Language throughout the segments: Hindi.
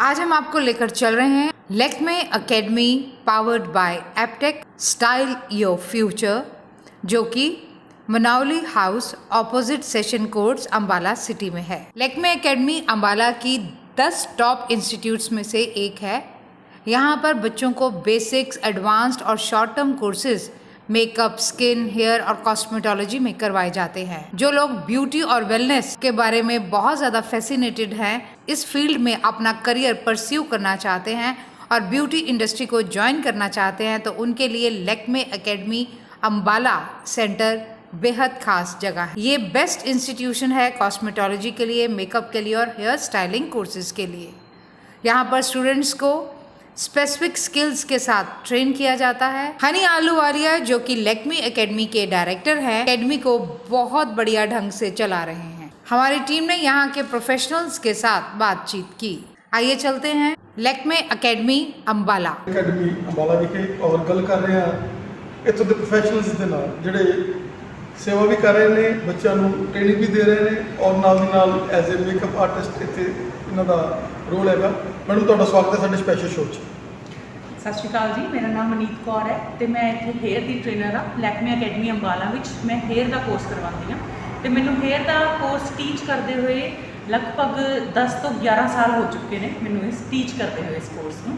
आज हम आपको लेकर चल रहे हैं Lakme academy powered by Aptech style your future, जो कि Manavali house opposite session courts Ambala city में है। लैक्मे एकेडमी अंबाला की 10 टॉप इंस्टीट्यूट्स में से एक है। यहाँ पर बच्चों को बेसिक्स, एडवांस्ड और short term courses makeup, skin, hair और कॉस्मेटोलॉजी में करवाए जाते हैं। जो लोग ब्यूटी और वेलनेस के बारे में बहुत ज़्यादा फैसिनेटेड हैं, इस फील्ड में अपना करियर परस्यू करना चाहते हैं और ब्यूटी इंडस्ट्री को ज्वाइन करना चाहते हैं, तो उनके लिए लैक्मे एकेडमी अंबाला सेंटर बेहद खास जगह है। ये बेस्ट इंस्टीट्यूशन है कॉस्मेटोलॉजी के लिए, मेकअप के लिए और हेयर स्टाइलिंग कोर्सेज के लिए। यहाँ पर स्टूडेंट्स को स्पेसिफिक स्किल्स के साथ ट्रेन किया जाता है। हनी आलूवालिया, जो कि लैक्मे एकेडमी के डायरेक्टर हैं, एकेडमी को बहुत बढ़िया ढंग से चला रहे हैं। हमारी टीम ने यहाँ के प्रोफेशनल्स के साथ बातचीत की। आइए चलते हैं लैक्मे एकेडमी अंबाला। एकेडमी अंबाला विखे और गल कर रहे हैं इतों के प्रोफेशनल्स के नाल जिहड़े सेवा भी कर रहे हैं, बच्चों को ट्रेनिंग भी दे रहे हैं और नाल एज ए मेकअप आर्टिस्ट इत्थे इन्हां दा रोल हैगा। मैडम तुहाडा स्वागत है साडे स्पैशल शो च। सत श्री अकाल जी, मेरा नाम मनीत कौर है तो मैं इत्थे हेयर की ट्रेनर हाँ। लैक्मे एकेडमी अंबाला विच मैं हेयर का कोर्स करवाती हाँ। तो मैनू हेयर का कोर्स टीच करते हुए लगभग 10 तो 11 साल हो चुके हैं मैनू इस टीच करते हुए इस कोर्स में।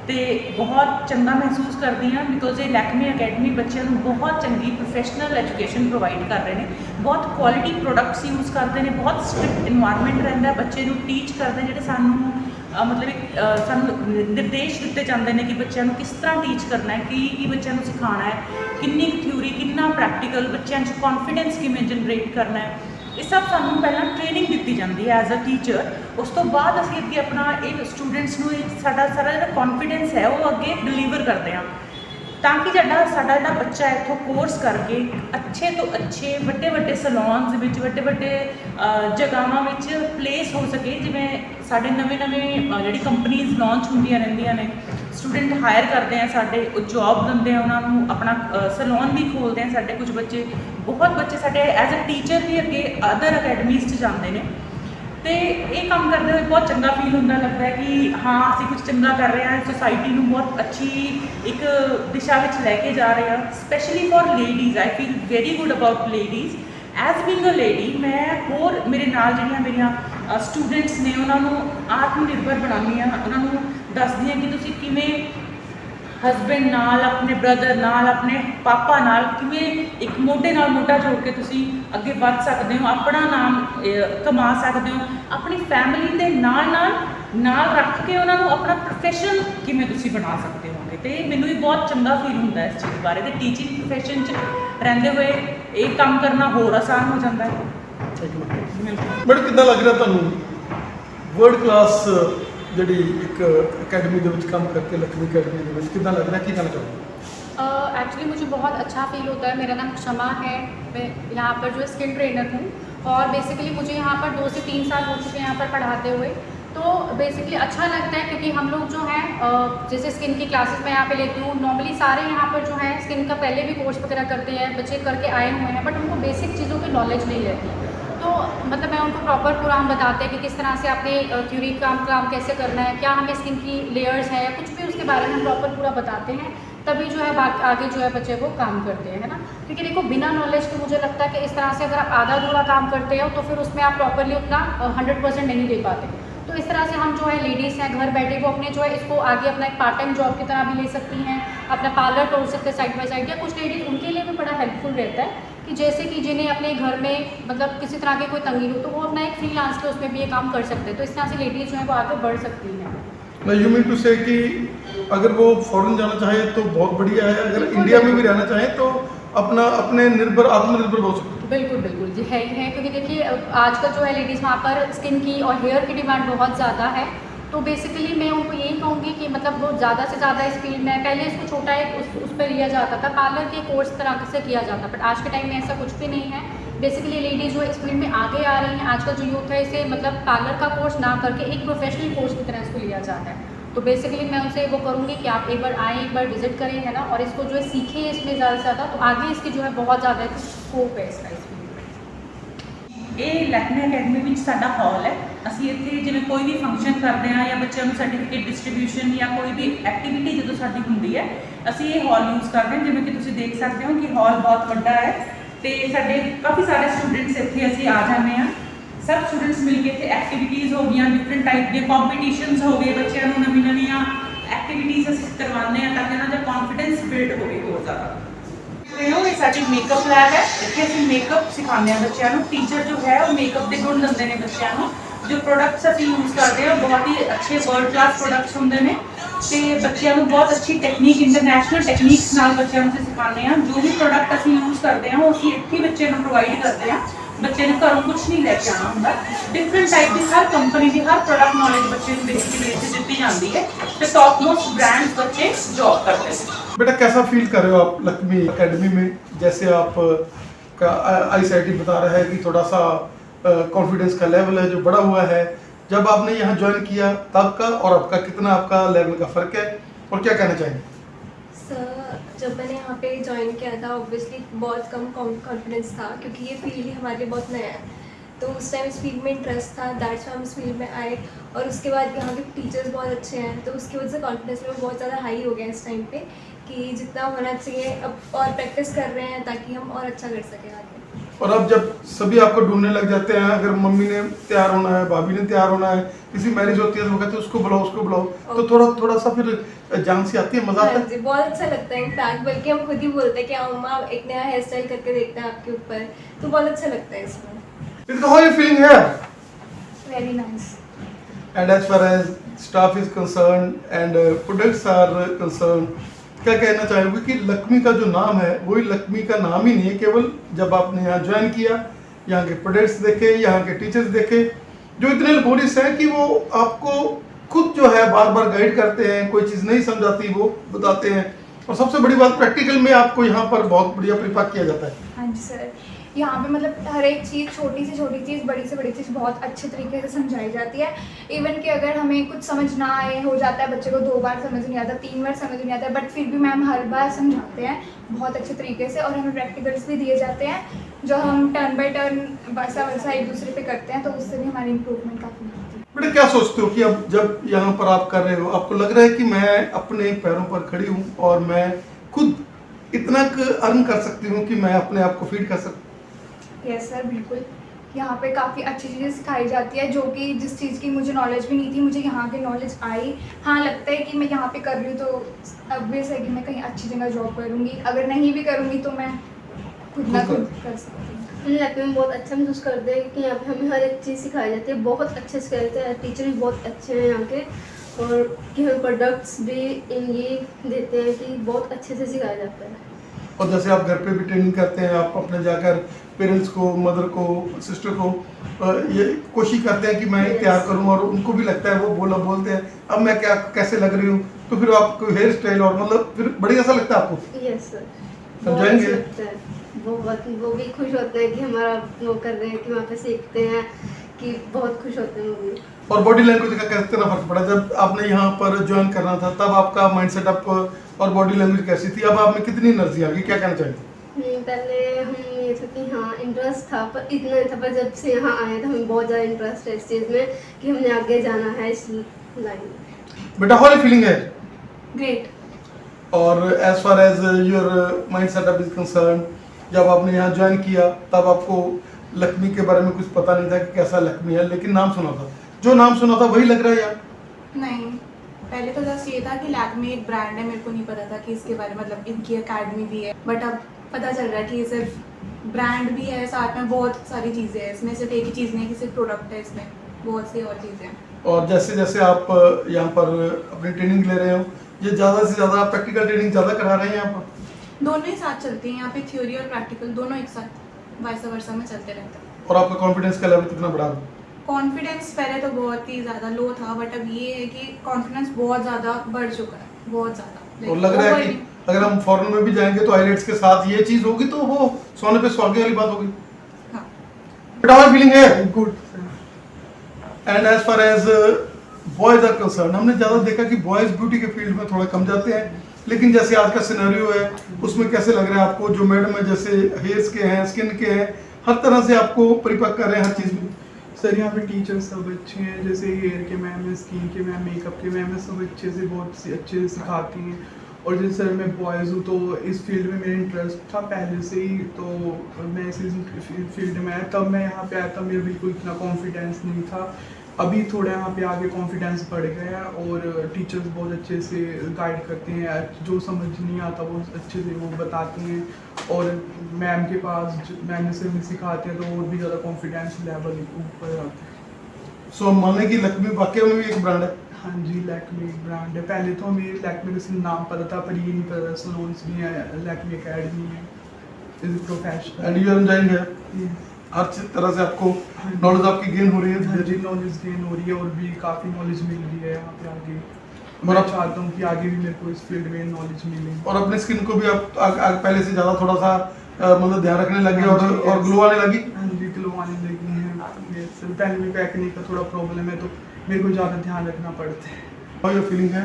तो बहुत चंगा महसूस करती हाँ बिकॉज ये लैक्मे एकेडमी बच्चों को बहुत चंगी प्रोफेशनल एजुकेशन प्रोवाइड कर रहे हैं, बहुत क्वालिटी प्रोडक्ट्स यूज़ करते हैं, बहुत स्ट्रिक्ट इन्वायरमेंट रहता है, बच्चे टीच करते हैं जो सानू मतलब एक सानू निर्देश दिते जाते हैं कि बच्चों किस तरह टीच करना है, कि बच्चों सिखाना है, किन्नी थ्योरी कितना प्रैक्टिकल, बच्चों कॉन्फिडेंस किमें जनरेट करना है, ये सब सानू पहला ट्रेनिंग दी जाती है एज अ टीचर। उस तो बाद असीं अगे अपना एक स्टूडेंट्स नूं साडा सारा जो कॉन्फिडेंस है वो अगे डिलीवर करते हैं ताकि साडा बच्चा इत्थों कोर्स करके अच्छे तो अच्छे वड्डे सलॉन्स विच वड्डे जगहों में प्लेस हो सके। जिवें साडे नवें जिहड़ी कंपनीज लॉन्च होंदियां रहिंदियां ने, स्टूडेंट हायर करते हैं, साडे जॉब दिंदे हैं, उन्होंने अपना सलॉन भी खोलते हैं। साडे कुछ बच्चे बहुत बच्चे साडे एज अ टीचर भी अगे अदर अकैडमीज़ च जाते हैं। तो ये काम करते हुए बहुत चंगा फील होता, लगता है कि हाँ असीं कुछ चंगा कर रहे हैं, सोसाइटी को बहुत अच्छी एक दिशा में लैके जा रहे हैं। Specially for ladies I feel very good about ladies. As being a lady मैं होर मेरे नाल जिहड़ियां मेरियां स्टूडेंट्स ने उन्होंने आत्मनिर्भर बनानी हाँ, उन्होंने दसदी हाँ कि तुसीं किवें हसबैंड नाल, अपने ब्रदर नाल, अपने पापा नाल किवें एक मोढे नाल मोढा जोड़ के तुसीं अगे बढ़ सकते हो, अपना नाम कमा सकते हो, अपनी फैमिली के नाल रख के उन्होंने अपना प्रोफेशन किवें तुसीं बना सकते होगे। तो मैनूं भी बहुत चंगा फील होता है इस चीज़ बारे। तो टीचिंग प्रोफेशन च रहिंदे हुए ये काम करना होर आसान हो जाता है। मैडम कितना लग रहा तुहानूं वर्ल्ड क्लास जी एक अकेडमी के काम करके लैक्मे अकेडमी कि लग रहा है, की कहना चाहोगे? एक्चुअली मुझे बहुत अच्छा फील होता है। मेरा नाम क्षमा है, मैं यहाँ पर जो स्किन ट्रेनर हूँ और बेसिकली मुझे यहाँ पर 2 से 3 साल हो चुके हैं यहाँ पर पढ़ाते हुए। तो बेसिकली अच्छा लगता है क्योंकि हम लोग जो हैं जैसे स्किन की क्लासेस मैं यहाँ पे लेती हूँ, नॉर्मली सारे यहाँ पर जो है स्किन का पहले भी कोर्स वगैरह करते हैं, बच्चे करके आए हुए हैं, बट उनको बेसिक चीज़ों की नॉलेज नहीं रहती। तो मतलब मैं उनको प्रॉपर पूरा हम बताते हैं कि किस तरह से अपने थ्योरी काम कैसे करना है, क्या हमें स्किन की लेयर्स है, कुछ भी उसके बारे में हम प्रॉपर पूरा बताते हैं, तभी जो है आगे जो है बच्चे वो काम करते हैं, है ना। क्योंकि देखो बिना नॉलेज के मुझे लगता है कि इस तरह से अगर आप आधा अधूरा काम करते हो तो फिर उसमें आप प्रॉपरली उतना 100% नहीं दे पाते। तो इस तरह से हम जो है लेडीज़ हैं घर बैठे वो अपने जो है इसको आगे अपना एक पार्ट टाइम जॉब की तरह भी ले सकती हैं, अपना पार्लर खोल सकते हैं साइड बाई साइड, या कुछ लेडीज़ उनके लिए भी बड़ा हेल्पफुल रहता है कि जैसे कि जिन्हें अपने घर में मतलब किसी तरह की कोई तंगी हो तो वो अपना एक फ्रीलांस के उसमें भी ये काम कर सकते हैं। तो इस तरह से लेडीज़ जो है वो आगे बढ़ सकती हैं। यू मीन टू से कि अगर वो फॉरेन जाना चाहे तो बहुत बढ़िया है, अगर इंडिया में भी रहना चाहे तो अपना अपने आत्मनिर्भर हो सकते हैं। बिल्कुल जी है ही है, क्योंकि देखिए आजकल जो है लेडीज़ वहाँ पर स्किन की और हेयर की डिमांड बहुत ज़्यादा है। तो बेसिकली मैं उनको यही कहूँगी कि मतलब वो ज़्यादा से ज़्यादा इस फील्ड में, पहले इसको छोटा एक उस पर लिया जाता था, पार्लर के कोर्स तरह से किया जाता, बट आज के टाइम में ऐसा कुछ भी नहीं है। बेसिकली लेडीज़ जो इस फील्ड में आगे आ रही हैं, आजकल जो यूथ है इसे मतलब पार्लर का कोर्स ना करके एक प्रोफेशनल कोर्स की तरह इसको लिया जाता है। तो बेसिकली मैं उनसे वो करूँगी कि आप एक बार आएँ, एक बार विजिट करें, है ना, और इसको जो है सीखें इसमें ज़्यादा से ज़्यादा, तो आगे इसकी जो है बहुत ज़्यादा स्कोप है इसका इस फील्ड में। ये लैक्मे अकेडमी में साडा हॉल है, ਅਸੀਂ ਇੱਥੇ ਜਿਵੇਂ ਕੋਈ ਵੀ ਫੰਕਸ਼ਨ ਕਰਦੇ ਹਾਂ ਜਾਂ ਬੱਚਿਆਂ ਨੂੰ ਸਰਟੀਫਿਕੇਟ ਡਿਸਟ੍ਰੀਬਿਊਸ਼ਨ ਜਾਂ ਕੋਈ ਵੀ ਐਕਟੀਵਿਟੀ ਜਦੋਂ ਸਾਡੀ ਹੁੰਦੀ ਹੈ ਅਸੀਂ ਇਹ ਹਾਲ ਯੂਜ਼ ਕਰਦੇ ਹਾਂ। ਜਿਵੇਂ ਕਿ ਤੁਸੀਂ ਦੇਖ ਸਕਦੇ ਹੋ ਕਿ ਹਾਲ ਬਹੁਤ ਵੱਡਾ ਹੈ ਤੇ ਸਾਡੇ ਕਾਫੀ ਸਾਰੇ ਸਟੂਡੈਂਟਸ ਇੱਥੇ ਅਸੀਂ ਆ ਜਾਂਦੇ ਹਾਂ। ਸਭ ਸਟੂਡੈਂਟਸ ਮਿਲ ਕੇ ਇੱਥੇ ਐਕਟੀਵਿਟੀਜ਼ ਹੋ ਗਈਆਂ, ਡਿਫਰੈਂਟ ਟਾਈਪ ਦੇ ਕੰਪੀਟੀਸ਼ਨਸ ਹੋ ਗਏ, ਬੱਚਿਆਂ ਨੂੰ ਨਵੀਆਂ ਐਕਟੀਵਿਟੀਜ਼ ਅਸੀਂ ਕਰਵਾਉਂਦੇ ਹਾਂ ਤਾਂ ਕਿ ਉਹਨਾਂ ਦਾ ਕੌਨਫੀਡੈਂਸ ਬਿਲਡ ਹੋਵੇ ਹੋਰ ਜ਼ਿਆਦਾ। ਇਹ ਸਾਡੀ ਮੇਕਅਪ ਲੈਬ ਹੈ, ਇੱਥੇ ਅਸੀਂ ਮੇਕਅਪ ਸਿਖਾਉਂਦੇ ਹਾਂ ਬੱਚਿਆਂ ਨੂੰ। ਟੀਚਰ ਜੋ ਹੈ ਉਹ ਮੇਕਅਪ ਦੇ ਗੁਣ ਦਿੰਦੇ ਨੇ ਬੱਚਿਆਂ ਨੂੰ। ਜੋ ਪ੍ਰੋਡਕਟਸ ਅਸੀਂ ਯੂਜ਼ ਕਰਦੇ ਹਾਂ ਬਹੁਤ ਹੀ ਅੱਛੇ ਵਰਲਡ ਕਲਾਸ ਪ੍ਰੋਡਕਟਸ ਹੁੰਦੇ ਨੇ ਤੇ ਬੱਚਿਆਂ ਨੂੰ ਬਹੁਤ ਅੱਛੀ ਟੈਕਨੀਕ, ਇੰਟਰਨੈਸ਼ਨਲ ਟੈਕਨੀਕਸ ਨਾਲ ਬੱਚਿਆਂ ਨੂੰ ਅਸੀਂ ਸਿਖਾਉਂਦੇ ਹਾਂ। ਜੋ ਵੀ ਪ੍ਰੋਡਕਟ ਅਸੀਂ ਯੂਜ਼ ਕਰਦੇ ਹਾਂ ਉਹ ਅਸੀਂ ਇੱਥੇ ਬੱਚੇ ਨੂੰ ਪ੍ਰੋਵਾਈਡ ਕਰਦੇ ਹਾਂ। ਬੱਚੇ ਨੂੰ ਘਰੋਂ ਕੁਝ ਨਹੀਂ ਲੈ ਕੇ ਆਉਣਾ ਹੁੰਦਾ। ਡਿਫਰੈਂਟ ਟਾਈਪ ਦੀ ਹਰ ਕੰਪਨੀ ਦੀ ਹਰ ਪ੍ਰੋਡक्ट नॉलेज बच्चे को बेसिकली ਇੱਥੇ ਦਿੱਤੀ ਜਾਂਦੀ ਹੈ ਤੇ टॉप मोस्ट ब्रांड्स बच्चे जॉब करते हैं। बेटा कैसा फील कर रहे हो आप लक्ष्मी एकेडमी में? जैसे आप का ICIT बता रहा है कि थोड़ा सा कॉन्फिडेंस का लेवल है जो बढ़ा हुआ है, जब आपने यहाँ ज्वाइन किया तब का और अब का कितना आपका लेवल का फ़र्क है और क्या कहना चाहेंगे? सर जब मैंने यहाँ पे ज्वाइन किया था ऑब्वियसली बहुत कम कॉन्फिडेंस था क्योंकि ये फील्ड ही हमारे लिए बहुत नया है। तो उस टाइम इस फील्ड में इंटरेस्ट था, दैट्स हम इस फील्ड में आए और उसके बाद यहाँ के टीचर्स बहुत अच्छे हैं तो उसकी वजह से कॉन्फिडेंस लेवल बहुत ज़्यादा हाई हो गया इस टाइम पे कि जितना होना चाहिए अब और प्रैक्टिस कर रहे हैं ताकि हम और अच्छा कर सकें आगे। और अब जब सभी आपको ढूंढने लग जाते हैं, अगर मम्मी ने तैयार होना है, भाभी ने तैयार होना है, किसी मैरिज होती है तो वो कहते हैं उसको बुलाओ, तो थोड़ा सा फिर जान सी आती है, मजा आता है। जी बहुत अच्छा लगता है इनफैक्ट, बल्कि हम खुद ही बोलते हैं कि हाँ मम्मा एक नया हेयर स्टाइल करके देखते हैं आपके ऊपर, तो बहुत अच्छा लगता है इसमें। How are you feeling here? Very nice. And as far as staff is concerned and products are concerned, क्या कहना चाहोगे कि लक्ष्मी का जो नाम है वही लक्ष्मी का नाम ही नहीं है, केवल जब आपने यहाँ ज्वाइन किया, यहाँ के प्रोडक्ट्स देखे, यहाँ के टीचर्स देखे जो इतने लेबोरियस हैं कि वो आपको खुद जो है बार बार गाइड करते हैं, कोई चीज़ नहीं समझाती वो बताते हैं, और सबसे बड़ी बात प्रैक्टिकल में आपको यहाँ पर बहुत बढ़िया प्रिपेयर किया जाता है। हाँ जी सर, यहाँ पे मतलब हर एक चीज़, छोटी से छोटी चीज़, बड़ी से बड़ी चीज़ बहुत अच्छे तरीके से समझाई जाती है। इवन कि अगर हमें कुछ समझ ना आए, हो जाता है बच्चे को 2 बार समझ नहीं आता, 3 बार समझ नहीं आता, बट फिर भी मैम हर बार समझाते हैं बहुत अच्छे तरीके से और हमें प्रैक्टिकल्स भी दिए जाते हैं जो हम टर्न बाय टर्न वर्षा एक दूसरे पे करते हैं, तो उससे भी हमारी इम्प्रूवमेंट काफ़ी होती है। बेटा क्या सोचते हो कि अब जब यहाँ पर आप कर रहे हो, आपको लग रहा है कि मैं अपने पैरों पर खड़ी हूँ और मैं खुद इतना अर्न कर सकती हूँ कि मैं अपने आप को फीड कर सकती हूँ? यस सर, बिल्कुल। यहाँ पे काफ़ी अच्छी चीज़ें सिखाई जाती है जो कि जिस चीज़ की मुझे नॉलेज भी नहीं थी, मुझे यहाँ की नॉलेज आई। हाँ लगता है कि मैं यहाँ पे कर रही हूँ तो ऑब्वियस है कि मैं कहीं अच्छी जगह जॉब करूँगी, अगर नहीं भी करूँगी तो मैं खुद ना खुद कर सकती हूँ। हम लैब में बहुत अच्छा महसूस करते हैं कि यहाँ पे हमें हर एक चीज़ सिखाई जाती है, बहुत अच्छे से करते हैं, टीचर भी बहुत अच्छे हैं यहाँ के, और कि हमें प्रोडक्ट्स भी ये देते हैं कि बहुत अच्छे से सिखाया जाता है। और जैसे आप घर पे भी ट्रेनिंग करते हैं, आप अपने जाकर पेरेंट्स को, मदर को, सिस्टर को ये कोशिश करते हैं कि मैं तैयार करूं, और उनको भी लगता है, वो बोलते हैं अब मैं क्या कैसे लग रही हूँ, तो फिर आपको हेयर स्टाइल और मतलब फिर बढ़िया सा लगता है आपको? यस सर, समझाएंगे? वो भी खुश होते हैं कि हमारा वो कर रहे हैं कि वहाँ पे सीखते हैं, कि बहुत खुश होते हैं वो भी। और बॉडी लैंग्वेज का कितना फर्क पड़ा जब आपने यहाँ पर ज्वाइन करना था, तब आपका माइंड सेटअप और बॉडी लैंग्वेज कैसी थी? अब आप में कितनी एनर्जी आ गई, क्या कहना चाहेंगे? पहले हम ये था कि हाँ इंटरेस्ट था पर इतना नहीं था, पर जब से यहाँ आए तो हमें बहुत ज़्यादा इंटरेस्ट है इस चीज़ में कि हमने आगे जाना है इस लाइन में। बेटा हाउ आर यू फीलिंग है? ग्रेट। और as far as your mind setup is concern, जब आपने यहाँ ज्वाइन किया तब आपको लक्ष्मी के बारे में कुछ पता नहीं था कि कैसा लक्ष्मी है, लेकिन नाम सुना था, जो नाम सुना था वही लग रहा है यार? नहीं, पहले तो जस्ट ये था कि लैक्मे एक ब्रांड है, मेरे को नहीं पता था कि इसके बारे में मतलब इनकी अकेडमी भी है, बट अब पता चल रहा है कि ये सिर्फ ब्रांड भी है, साथ में बहुत सारी चीज़ें हैं इसमें, सिर्फ एक ही चीज़ नहीं है कि सिर्फ प्रोडक्ट है, इसमें बहुत सी और चीज़ें हैं। और जैसे जैसे आप यहाँ पर अपनी ट्रेनिंग ले रहे हो, ये ज़्यादा से ज़्यादा प्रैक्टिकल ट्रेनिंग ज़्यादा करा रहे हैं यहाँ पर? दोनों ही साथ चलती हैं यहाँ पे, थ्योरी और प्रैक्टिकल दोनों एक साथ वाइसा वर्सा में चलते रहते हैं। और आपका कॉन्फिडेंस का लेवल कितना बढ़ा? कॉन्फिडेंस पहले तो बहुत ही ज़्यादा लो था, बट अब ये है कि कॉन्फिडेंस बहुत ज़्यादा बढ़ चुका है, बहुत ज़्यादा। और लग रहा है कि अगर हम फॉरेन में भी जाएंगे तो आईलेट्स के साथ ये चीज़ होगी तो वो सोने पे सुहागे वाली बात होगी। हाँ। बट हाउ फीलिंग है? Good. And as far as boys are concern, हमने ज़्यादा देखा कि बॉयज ब्यूटी के फील्ड में थोड़ा कम जाते हैं, लेकिन जैसे आज का सिनेरियो है उसमें कैसे लग रहा है आपको? जो मैडम है जैसे हेयर्स के हैं, स्किन के हैं, हर तरह से आपको प्रिपेयर कर रहे हैं हर चीज़ में, सर यहाँ पे टीचर्स सब अच्छे हैं, जैसे हेयर के मैम है, स्किन के मैम, मेकअप के मैम है, सब अच्छे से अच्छे से सिखाती हैं। और जैसे सर मैं बॉयज़ हूँ तो इस फील्ड में मेरा इंटरेस्ट था पहले से ही, तो मैं इस फील्ड में आया। तब मैं यहाँ पे आया तब मेरा बिल्कुल इतना कॉन्फिडेंस नहीं था, अभी थोड़ा यहाँ पे आगे कॉन्फिडेंस बढ़ गया है। और टीचर्स बहुत अच्छे से गाइड करते हैं, जो समझ नहीं आता वो अच्छे से वो बताते हैं। और मैम के पास मैम से भी सिखाते हैं तो और भी ज़्यादा कॉन्फिडेंस लेवल ऊपर आता है। सो माने कि लक्ष्मी वाकई में भी एक ब्रांड है। हाँ जी, लैक्मे एक ब्रांड है। पहले तो हमें लैक्मे का सिर्फ नाम पता था, पर ये नहीं पता सलून्स भी हैं, लैक्मे अकेडमी है, is professional and you are enjoying है, हर तरह से आपको नॉलेज आपकी गेन हो रही है। हाँ जी, नॉलेज गेन हो रही है और भी काफ़ी नॉलेज मिल रही है यहाँ पे आगे। मैं चाहता हूँ कि आगे भी मेरे को इस फील्ड में नॉलेज मिले। और अपने स्किन को भी आप पहले से ज़्यादा थोड़ा सा मतलब ध्यान रखने लगे और ग्लो आने लगी। हाँ जी, ग्लो आने लगी है। पहले में एक्ने का थोड़ा प्रॉब्लम है तो मेरे को ज़्यादा ध्यान रखना पड़ता है। हाउ योर फीलिंग है?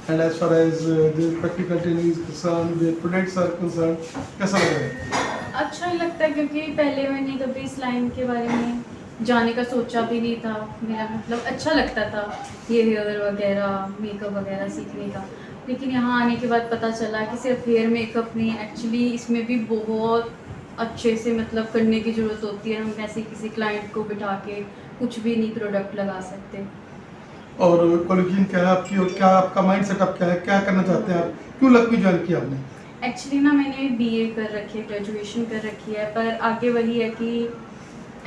And as far as the practical training is concerned, the products are concerned, कैसा लग रहा है? अच्छा ही लगता है क्योंकि पहले मैंने कभी इस लाइन के बारे में जाने का सोचा भी नहीं था। मेरा मतलब अच्छा लगता था ये हेयर वगैरह, मेकअप वगैरह सीखने का, लेकिन यहाँ आने के बाद पता चला कि सिर्फ हेयर मेकअप नहीं, एक्चुअली इसमें भी बहुत अच्छे से मतलब करने की ज़रूरत होती है। हम ऐसे किसी क्लाइंट को बिठा के कुछ भी नहीं प्रोडक्ट लगा सकते। और क्वालिफिकेशन क्या है आपकी और क्या आपका माइंड सेटअप क्या है, क्या करना चाहते हैं आप, क्यों लक्ष्मी ज्वाइन किया आपने? एक्चुअली ना मैंने बीए कर रखी है, ग्रेजुएशन कर रखी है, पर आगे वही है कि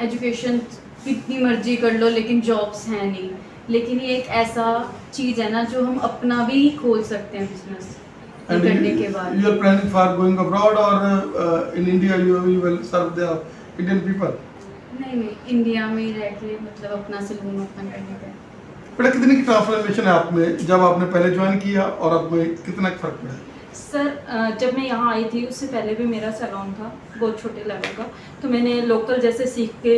एजुकेशन कितनी मर्जी कर लो लेकिन जॉब्स हैं नहीं। लेकिन ये एक ऐसा चीज़ है ना जो हम अपना भी खोल सकते हैं बिजनेस करने के बाद। You are planning for going abroad or in India you will serve the Indian people? नहीं, इंडिया में ही रह के मतलब अपना सलून ओपन करने का। बेटा कितनी की ट्रांसफॉर्मेशन है आप में जब आपने पहले ज्वाइन किया और अब में कितना फर्क पड़ा? सर जब मैं यहाँ आई थी उससे पहले भी मेरा सैलून था बहुत छोटे लेवल का, तो मैंने लोकल जैसे सीख के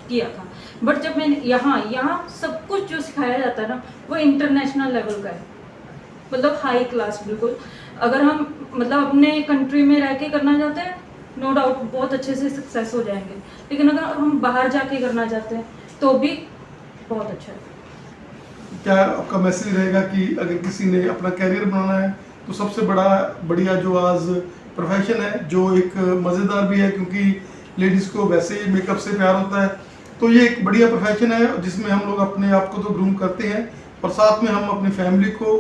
किया था। बट जब मैंने यहाँ सब कुछ जो सिखाया जाता है ना वो इंटरनेशनल लेवल का है, मतलब हाई क्लास बिल्कुल। अगर हम मतलब अपने कंट्री में रह के करना चाहते हैं नो डाउट बहुत अच्छे से सक्सेस हो जाएंगे, लेकिन अगर हम बाहर जाके करना चाहते हैं तो भी बहुत अच्छा है। क्या आपका मैसेज रहेगा कि अगर किसी ने अपना कैरियर बनाना है तो सबसे बढ़िया जो आज प्रोफेशन है, जो एक मज़ेदार भी है क्योंकि लेडीज़ को वैसे ही मेकअप से प्यार होता है, तो ये एक बढ़िया प्रोफेशन है जिसमें हम लोग अपने आप को तो ग्रूम करते हैं और साथ में हम अपनी फैमिली को,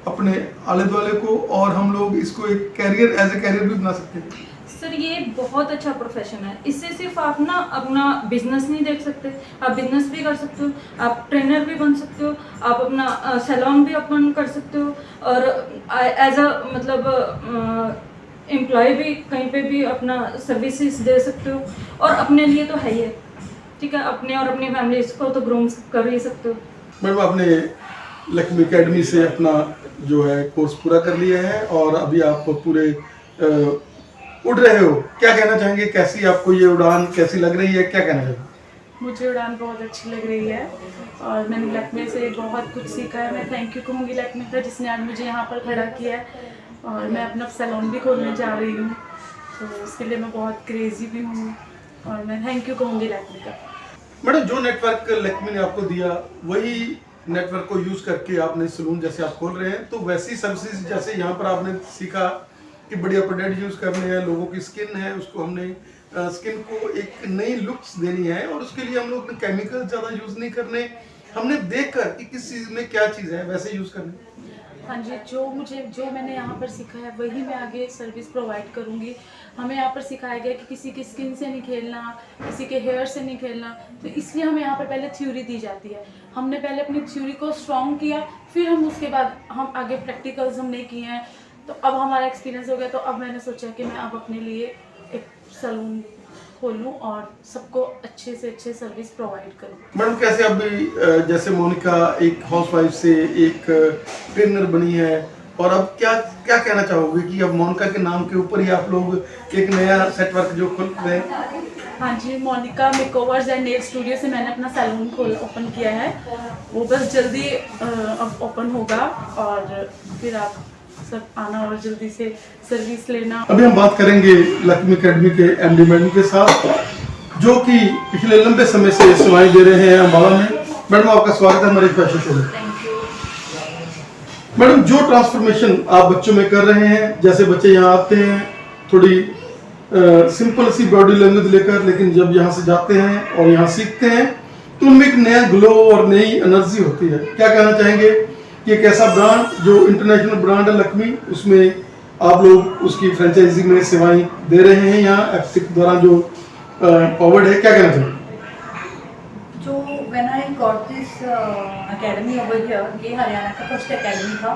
अपने आले दुआले को, और हम लोग इसको एक कैरियर एज ए कैरियर भी बना सकते हैं। सर ये बहुत अच्छा प्रोफेशन है, इससे सिर्फ आप ना अपना बिजनेस नहीं देख सकते, आप बिजनेस भी कर सकते हो, आप ट्रेनर भी बन सकते हो, आप अपना सैलून भी ओपन कर सकते हो, और एज अ मतलब एम्प्लॉय भी कहीं पे भी अपना सर्विसेज दे सकते हो। और अपने लिए तो है ही है, ठीक है, अपने और अपनी फैमिली को तो ग्रूम कर ही सकते हो। मैडम आपने लक्ष्मी अकेडमी से अपना जो है कोर्स पूरा कर लिया है और अभी आप पूरे उड़ रहे हो, क्या कहना चाहेंगे? कैसी आपको ये उड़ान कैसी लग रही है, क्या कहना चाहेंगे? मुझे उड़ान बहुत अच्छी लग रही है और मैंने लक्ष्मी से बहुत कुछ सीखा है। मैं थैंक यू कहूँगी लक्ष्मी का जिसने आज मुझे यहाँ पर खड़ा किया है, और मैं अपना सैलून भी खोलने जा रही हूँ, तो उसके लिए मैं बहुत क्रेजी भी हूँ और मैं थैंक यू कहूँगी लक्ष्मी का। मैडम जो नेटवर्क लक्ष्मी ने आपको दिया वही नेटवर्क को यूज करके आपने सलून जैसे आप खोल रहे हैं, तो वैसी सर्विसेज जैसे यहाँ पर आपने सीखा कि बढ़िया प्रोडक्ट यूज करने हैं, लोगों की स्किन है उसको हमने स्किन को एक नई लुक्स देनी है और उसके लिए हम लोग केमिकल ज़्यादा यूज नहीं करने, हमने देखकर कि किस चीज़ में क्या चीज़ है वैसे यूज करने। हाँ जी, जो मैंने यहाँ पर सीखा है वही मैं आगे सर्विस प्रोवाइड करूँगी। हमें यहाँ पर सिखाया गया कि किसी की स्किन से नहीं खेलना, किसी के हेयर से नहीं खेलना, तो इसलिए हमें यहाँ पर पहले थ्योरी दी जाती है। हमने पहले अपनी थ्योरी को स्ट्रॉन्ग किया, फिर हम उसके बाद हम आगे प्रैक्टिकल्स हमने किए हैं, तो अब हमारा एक्सपीरियंस हो गया। तो अब मैंने सोचा कि मैं अब अपने लिए एक सलून खोलूँ और सबको अच्छे से अच्छे सर्विस प्रोवाइड करूँ। मैडम कैसे अभी जैसे मोनिका एक हाउसवाइफ से एक ट्रेनर बनी है और अब क्या क्या कहना चाहोगे कि अब मोनिका के नाम के ऊपर ही आप लोग एक नया सेटवर्क जो खोल रहे हैं? हाँ जी, Monika makeovers and nail studio से मैंने अपना सैलून ओपन किया है, वो बस जल्दी अब ओपन होगा और फिर आप सब आना और जल्दी से सर्विस लेना। अभी हम बात करेंगे लक्ष्मी अकेडमी के एमडी मैडम के साथ। जो कि पिछले लंबे समय से सेवाएं दे रहे हैं अम्बाला में। मैडम आपका स्वागत है हमारे फैशन शो में। Thank you. मैडम जो ट्रांसफॉर्मेशन आप बच्चों में कर रहे हैं, जैसे बच्चे यहाँ आते हैं थोड़ी सिंपल सी बॉडी लैंग्वेज लेकर, लेकिन जब यहाँ से जाते हैं और यहाँ सीखते हैं तो उनमें एक नया ग्लो और नई एनर्जी होती है। क्या कहना चाहेंगे कि एक ऐसा ब्रांड जो इंटरनेशनल ब्रांड है लक्ष्मी, उसमें आप लोग उसकी फ्रेंचाइजी में सेवाएं दे रहे हैं यहाँ एप्टेक द्वारा जो पावर्ड है, क्या कहना चाहेंगे? जो when I got this academy over here, ये हरियाणा का फर्स्ट अकेडमी था।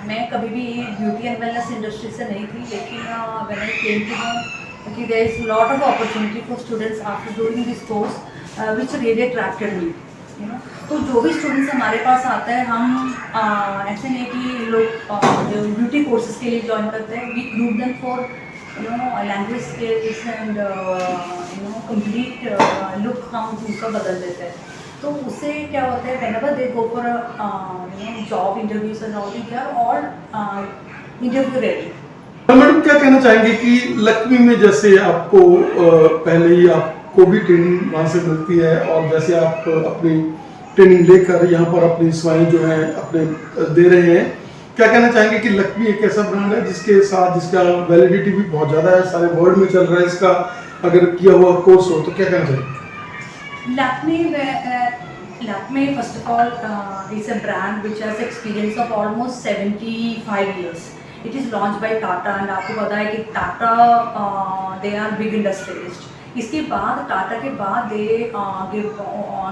मैं कभी भी ब्यूटी एंड वेलनेस इंडस्ट्री से नहीं थी, लेकिन when I came to know कि there is lot of opportunity for students after doing this course which really attracted me, you know. तो जो भी स्टूडेंट्स हमारे पास आते हैं, हम ऐसे नहीं कि लोग जो ब्यूटी कोर्सेज के लिए ज्वाइन करते हैं, we group them for language skills and complete look हम उनका बदल देते हैं। तो उससे क्या होता है, whenever they go for job interviews and all, they are all interview ready. Madam क्या कहना चाहेंगे कि लक्ष्मी में जैसे आपको पहले ही आपको भी ट्रेनिंग वहाँ से मिलती है और जैसे आप अपनी ट्रेनिंग लेकर यहाँ पर अपनी सेवाएं जो है अपने दे रहे हैं, क्या कहना चाहेंगे कि लक्ष्मी एक ऐसा ब्रांड है जिसके साथ जिसका वैलिडिटी भी बहुत ज़्यादा है, सारे वर्ल्ड में चल रहा है इसका अगर किया हुआ कोर्स हो, तो क्या कहना चाहिए? Lakme first of all is a brand which has experience of almost 75 years. It is launched by Tata and आपको पता है कि Tata they are big industrialist. इसके बाद टाटा के बाद दे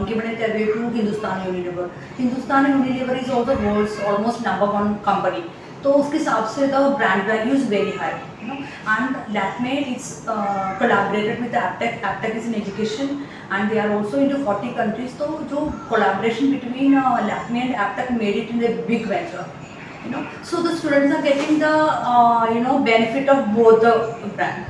given it away to Hindustan Unilever. Hindustan Unilever is also the world's almost #1 company. तो उसके हिसाब से the brand value is very high, you know. And Lakme is collaborated with Aptech. Aptech is in education and they are also into 40 countries. तो जो collaboration between Lakme and Aptech made it in a big venture, you know. So the students are getting the benefit of both the brand.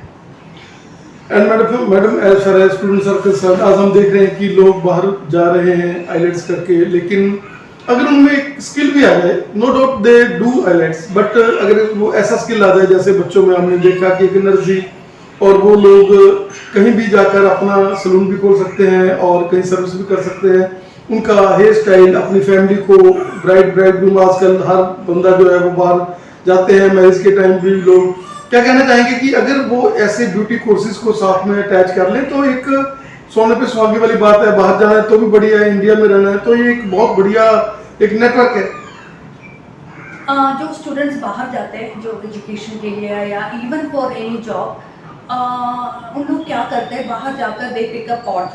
And madam as far as students are concern, आज हम देख रहे हैं कि लोग बाहर जा रहे हैं आईलेट्स करके, लेकिन अगर उनमें एक स्किल भी आ जाए, no doubt they do IELTS, but अगर वो ऐसा स्किल आ जाए जैसे बच्चों में हमने देखा कि एक एनर्जी, और वो लोग कहीं भी जाकर अपना सलून भी खोल सकते हैं और कहीं सर्विस भी कर सकते हैं, उनका हेयर स्टाइल अपनी फैमिली को ब्राइडग्रूम, आजकल हर बंदा जो है वो बाहर जाते हैं मैरिज के टाइम भी लोग, क्या कहना चाहेंगे कि अगर वो ऐसे ब्यूटी कोर्सेज को साथ में अटैच कर लें तो एक सोने पे सुहागे वाली बात है, बाहर जाना है तो भी बढ़िया है, इंडिया में रहना है तो ये एक बहुत बढ़िया एक नेटवर्क है। जो स्टूडेंट्स बाहर जाते हैं जो एजुकेशन के लिए या इवन फॉर एनी जॉब, उन लोग क्या करते हैं, बाहर जाकर they pick up odd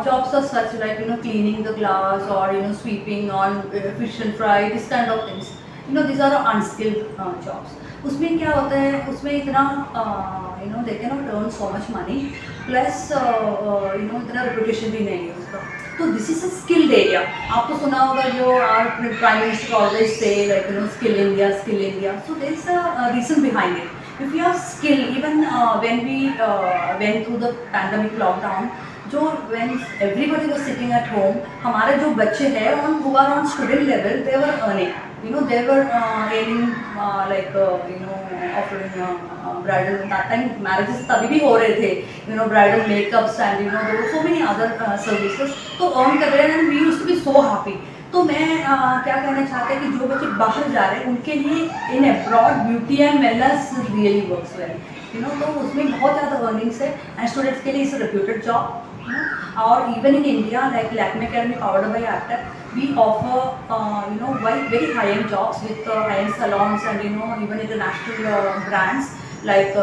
jobs are such like cleaning the glass और sweeping on fish and fry, this kind of things, these are unskilled jobs. उसमें क्या होता है, उसमें इतना they cannot earn so much money, plus इतना रेपुटेशन भी नहीं है उसका। तो this is a skilled area. आपको सुना होगा जो prime minister always say like skill India, so there is a reason behind it. If you have skill, even when we went through the pandemic lockdown, जो when everybody was sitting at home, हमारे जो बच्चे हैं on who are on student level, they were earning, they were earning offering bridal, that time marriages तभी भी हो रहे थे, bridal makeups and there were so many other services, तो earn कर रहे हैं and we used to be so happy। तो मैं क्या कहना चाहते हैं कि जो बच्चे बाहर जा रहे हैं उनके लिए इन abroad beauty and wellness really works well, तो उसमें बहुत ज़्यादा अर्निंग्स है एंड स्टूडेंट्स के लिए it's reputed job. Or even in India, like Lakme Academy powered by Aptech, we offer very high-end jobs with high-end salons and even international brands like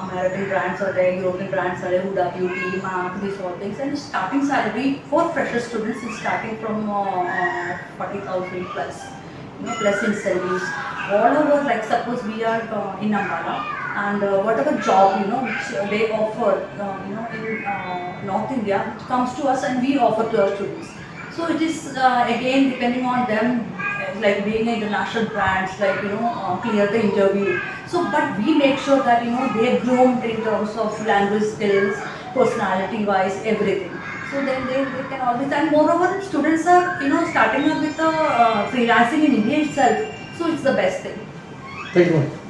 American brands or European brands, Huda Beauty, MAC, these all things. And starting salary for fresher students is starting from 40,000 plus, plus incentives. All over, like suppose we are in Ambala. And whatever job which they offer in North India, it comes to us and we offer to our students. So it is again depending on them, like being international brands, like clear the interview. So but we make sure that they are groomed in terms of language skills, personality wise, everything. So then they can always, and moreover students are starting up with freelancing in India itself. So it's the best thing. Thank you.